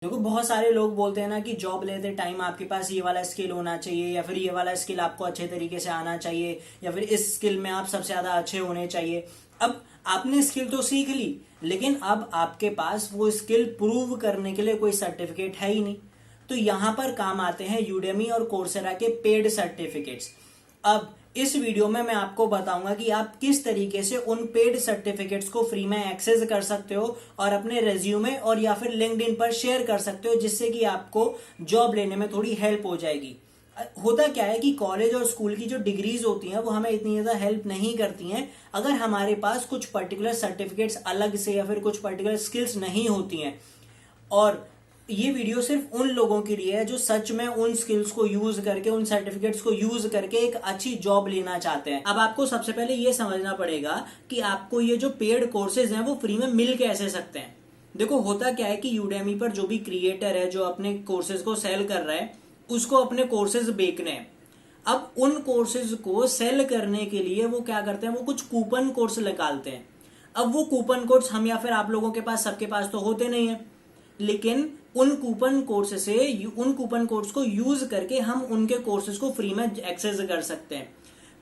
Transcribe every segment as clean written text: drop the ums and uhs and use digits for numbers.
देखो बहुत सारे लोग बोलते हैं ना कि जॉब लेते टाइम आपके पास ये वाला स्किल होना चाहिए या फिर ये वाला स्किल आपको अच्छे तरीके से आना चाहिए या फिर इस स्किल में आप सबसे ज्यादा अच्छे होने चाहिए। अब आपने स्किल तो सीख ली, लेकिन अब आपके पास वो स्किल प्रूव करने के लिए कोई सर्टिफिकेट है ही नहीं। तो यहां पर काम आते हैं यूडेमी और कोर्सेरा के पेड सर्टिफिकेट्स। अब इस वीडियो में मैं आपको बताऊंगा कि आप किस तरीके से उन पेड सर्टिफिकेट्स को फ्री में एक्सेस कर सकते हो और अपने रेज्यूमे और या फिर लिंक्डइन पर शेयर कर सकते हो, जिससे कि आपको जॉब लेने में थोड़ी हेल्प हो जाएगी। होता क्या है कि कॉलेज और स्कूल की जो डिग्रीज होती हैं वो हमें इतनी ज्यादा हेल्प नहीं करती हैं अगर हमारे पास कुछ पर्टिकुलर सर्टिफिकेट्स अलग से या फिर कुछ पर्टिकुलर स्किल्स नहीं होती हैं। और ये वीडियो सिर्फ उन लोगों के लिए है जो सच में उन स्किल्स को यूज करके, उन सर्टिफिकेट्स को यूज करके एक अच्छी जॉब लेना चाहते हैं। अब आपको सबसे पहले ये समझना पड़ेगा कि आपको ये जो पेड कोर्सेज हैं वो फ्री में मिल कैसे सकते हैं। देखो होता क्या है कि यूडेमी पर जो भी क्रिएटर है जो अपने कोर्सेज को सेल कर रहा है उसको अपने कोर्सेज बेचने हैं। अब उन कोर्सेज को सेल करने के लिए वो क्या करते हैं, वो कुछ कूपन कोड्स निकालते हैं। अब वो कूपन कोड्स हम या फिर आप लोगों के पास, सबके पास तो होते नहीं है, लेकिन उन कूपन कोड्स को यूज करके हम उनके कोर्सेज को फ्री में एक्सेस कर सकते हैं,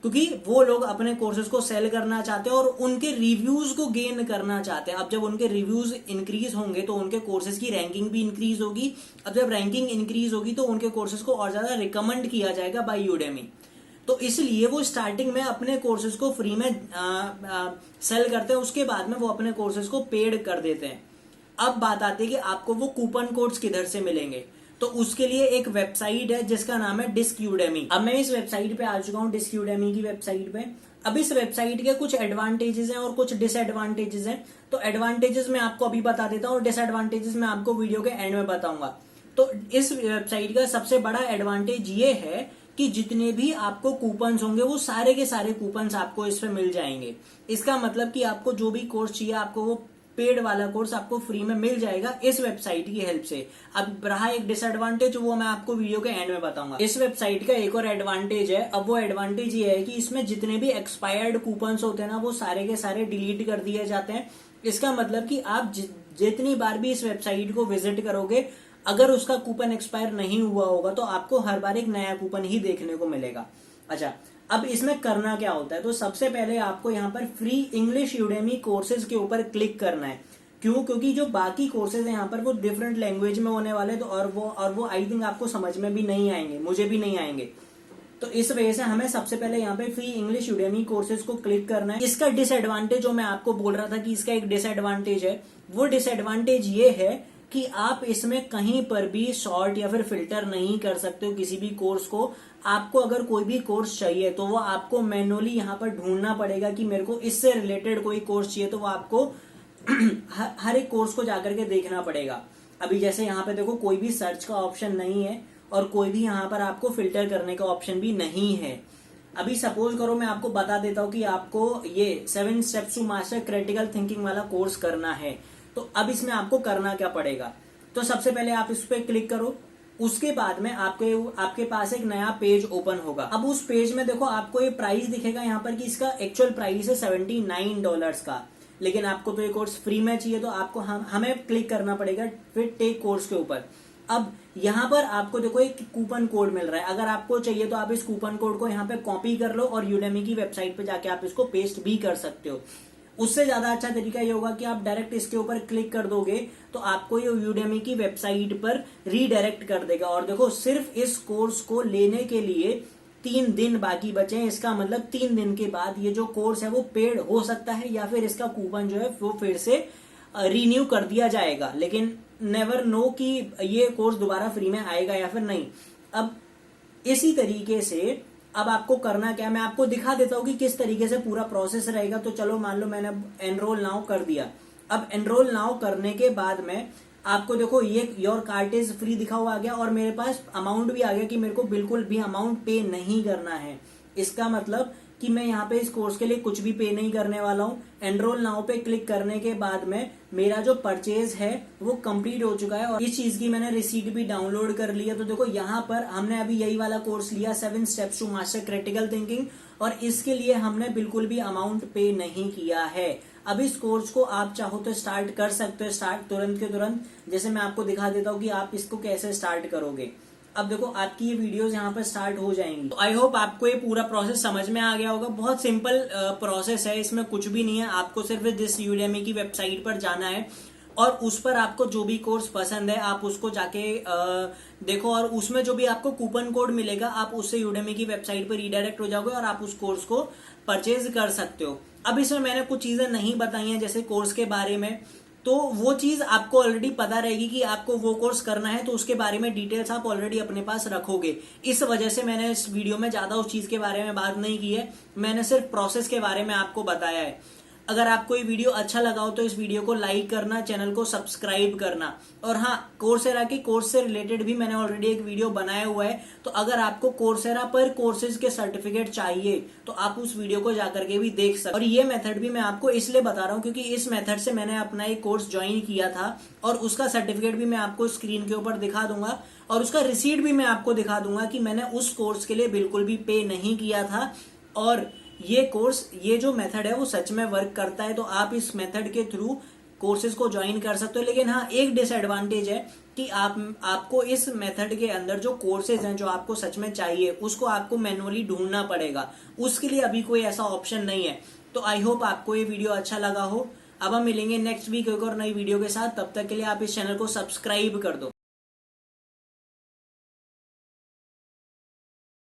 क्योंकि वो लोग अपने कोर्सेज को सेल करना चाहते हैं और उनके रिव्यूज को गेन करना चाहते हैं। अब जब उनके रिव्यूज इंक्रीज होंगे तो उनके कोर्सेज की रैंकिंग भी इंक्रीज होगी। अब जब रैंकिंग इंक्रीज होगी तो उनके कोर्सेज को और ज्यादा रिकमेंड किया जाएगा बाय यूडेमी। तो इसलिए वो स्टार्टिंग में अपने कोर्सेज को फ्री में सेल करते हैं, उसके बाद में वो अपने कोर्सेज को पेड कर देते हैं। अब बात आती है कि आपको वो कूपन कोड्स किधर से मिलेंगे। तो उसके लिए एक वेबसाइट है जिसका नाम है डिस्क यूडेमी। अब मैं इस वेबसाइट पे आ चुका हूँ, डिस्क यूडेमी की वेबसाइट पे। अब इस वेबसाइट के कुछ एडवांटेजेस हैं और कुछ डिसएडवांटेजेस हैं। तो एडवांटेजेस मैं आपको अभी बता देता हूँ और डिसएडवांटेजेस मैं आपको वीडियो के एंड में बताऊंगा। तो इस वेबसाइट का सबसे बड़ा एडवांटेज ये है कि जितने भी आपको कूपन्स होंगे वो सारे के सारे कूपन्स आपको इस पे मिल जाएंगे। इसका मतलब कि आपको जो भी कोर्स चाहिए, आपको वो पेड वाला कोर्स आपको फ्री में मिल जाएगा इस वेबसाइट की हेल्प से। अब रहा एक डिसएडवांटेज, वो मैं आपको वीडियो के एंड में बताऊंगा। इस वेबसाइट का एक और एडवांटेज है। अब वो एडवांटेज ये है कि इसमें जितने भी एक्सपायर्ड कूपन्स होते हैं ना वो सारे के सारे डिलीट कर दिए जाते हैं। इसका मतलब कि आप जितनी बार भी इस वेबसाइट को विजिट करोगे, अगर उसका कूपन एक्सपायर नहीं हुआ होगा तो आपको हर बार एक नया कूपन ही देखने को मिलेगा। अच्छा, अब इसमें करना क्या होता है, तो सबसे पहले आपको यहाँ पर फ्री इंग्लिश यूडेमी कोर्सेज के ऊपर क्लिक करना है। क्यों? क्योंकि जो बाकी कोर्सेज हैं यहाँ पर वो डिफरेंट लैंग्वेज में होने वाले, तो और वो आई थिंक आपको समझ में भी नहीं आएंगे, मुझे भी नहीं आएंगे। तो इस वजह से हमें सबसे पहले यहाँ पे फ्री इंग्लिश यूडेमी कोर्सेज को क्लिक करना है। इसका डिसएडवांटेज जो मैं आपको बोल रहा था कि इसका एक डिसएडवांटेज है, वो डिसएडवांटेज ये है कि आप इसमें कहीं पर भी शॉर्ट या फिर फिल्टर नहीं कर सकते हो किसी भी कोर्स को। आपको अगर कोई भी कोर्स चाहिए तो वो आपको मैनुअली यहाँ पर ढूंढना पड़ेगा कि मेरे को इससे रिलेटेड कोई कोर्स चाहिए, तो वो आपको हर एक कोर्स को जाकर के देखना पड़ेगा। अभी जैसे यहाँ पे देखो कोई भी सर्च का ऑप्शन नहीं है और कोई भी यहाँ पर आपको फिल्टर करने का ऑप्शन भी नहीं है। अभी सपोज करो मैं आपको बता देता हूँ कि आपको ये 7 steps to master critical thinking वाला कोर्स करना है, तो अब इसमें आपको करना क्या पड़ेगा। तो सबसे पहले आप इस पे क्लिक करो, उसके बाद में आपके पास एक नया पेज ओपन होगा। अब उस पेज में देखो आपको ये प्राइस दिखेगा यहाँ पर कि इसका एक्चुअल प्राइस है $79 का, लेकिन आपको तो ये कोर्स फ्री में चाहिए, तो आपको हमें क्लिक करना पड़ेगा फिर टेक कोर्स के ऊपर। अब यहाँ पर आपको देखो एक कूपन कोड मिल रहा है, अगर आपको चाहिए तो आप इस कूपन कोड को यहाँ पे कॉपी कर लो और यूडेमी की वेबसाइट पे जाके आप इसको पेस्ट भी कर सकते हो। उससे ज्यादा अच्छा तरीका ये होगा कि आप डायरेक्ट इसके ऊपर क्लिक कर दोगे तो आपको ये यूडेमी की वेबसाइट पर रीडायरेक्ट कर देगा। और देखो सिर्फ इस कोर्स को लेने के लिए 3 दिन बाकी बचे हैं। इसका मतलब 3 दिन के बाद ये जो कोर्स है वो पेड हो सकता है या फिर इसका कूपन जो है वो फिर से रिन्यू कर दिया जाएगा, लेकिन नेवर नो कि ये कोर्स दोबारा फ्री में आएगा या फिर नहीं। अब इसी तरीके से अब आपको करना क्या है, मैं आपको दिखा देता हूँ कि किस तरीके से पूरा प्रोसेस रहेगा। तो चलो मान लो मैंने एनरोल नाउ कर दिया। अब एनरोल नाउ करने के बाद में आपको देखो ये योर कार्ट इज फ्री दिखा हुआ आ गया और मेरे पास अमाउंट भी आ गया कि मेरे को बिल्कुल भी अमाउंट पे नहीं करना है। इसका मतलब कि मैं यहाँ पे इस कोर्स के लिए कुछ भी पे नहीं करने वाला हूँ। एनरोल नाउ पे क्लिक करने के बाद में मेरा जो परचेज है वो कंप्लीट हो चुका है और इस चीज की मैंने रिसीट भी डाउनलोड कर लिया। तो देखो यहाँ पर हमने अभी यही वाला कोर्स लिया 7 steps to master critical thinking, और इसके लिए हमने बिल्कुल भी अमाउंट पे नहीं किया है। अब इस कोर्स को आप चाहो तो स्टार्ट कर सकते हो, स्टार्ट तुरंत के तुरंत। जैसे मैं आपको दिखा देता हूँ कि आप इसको कैसे स्टार्ट करोगे। अब देखो आपकी ये वीडियोस यहाँ पर स्टार्ट हो जाएंगी। तो आई होप आपको ये पूरा प्रोसेस समझ में आ गया होगा। बहुत सिंपल प्रोसेस है, इसमें कुछ भी नहीं है। आपको सिर्फ दिस यूडेमी की वेबसाइट पर जाना है और उस पर आपको जो भी कोर्स पसंद है आप उसको जाके देखो, और उसमें जो भी आपको कूपन कोड मिलेगा आप उससे यूडेमी की वेबसाइट पर रीडायरेक्ट हो जाओगे और आप उस कोर्स को परचेज कर सकते हो। अब इसमें मैंने कुछ चीजें नहीं बताई हैं जैसे कोर्स के बारे में, तो वो चीज आपको ऑलरेडी पता रहेगी कि आपको वो कोर्स करना है, तो उसके बारे में डिटेल्स आप ऑलरेडी अपने पास रखोगे। इस वजह से मैंने इस वीडियो में ज्यादा उस चीज के बारे में बात नहीं की है, मैंने सिर्फ प्रोसेस के बारे में आपको बताया है। अगर आपको ये वीडियो अच्छा लगा हो तो इस वीडियो को लाइक करना, चैनल को सब्सक्राइब करना। और हाँ, कोर्सेरा के कोर्स से रिलेटेड भी मैंने ऑलरेडी एक वीडियो बनाया हुआ है, तो अगर आपको कोर्सेरा पर कोर्सेज के सर्टिफिकेट चाहिए तो आप उस वीडियो को जाकर के भी देख सकते। और ये मेथड भी मैं आपको इसलिए बता रहा हूँ क्योंकि इस मेथड से मैंने अपना एक कोर्स ज्वाइन किया था और उसका सर्टिफिकेट भी मैं आपको स्क्रीन के ऊपर दिखा दूंगा और उसका रिसीट भी मैं आपको दिखा दूंगा कि मैंने उस कोर्स के लिए बिल्कुल भी पे नहीं किया था। और ये कोर्स, ये जो मेथड है वो सच में वर्क करता है, तो आप इस मेथड के थ्रू कोर्सेज को ज्वाइन कर सकते हो। लेकिन हाँ, एक डिसएडवांटेज है कि आपको इस मेथड के अंदर जो कोर्सेज हैं जो आपको सच में चाहिए उसको आपको मैनुअली ढूंढना पड़ेगा, उसके लिए अभी कोई ऐसा ऑप्शन नहीं है। तो आई होप आपको ये वीडियो अच्छा लगा हो। अब हम मिलेंगे नेक्स्ट वीक एक और नई वीडियो के साथ, तब तक के लिए आप इस चैनल को सब्सक्राइब कर दो।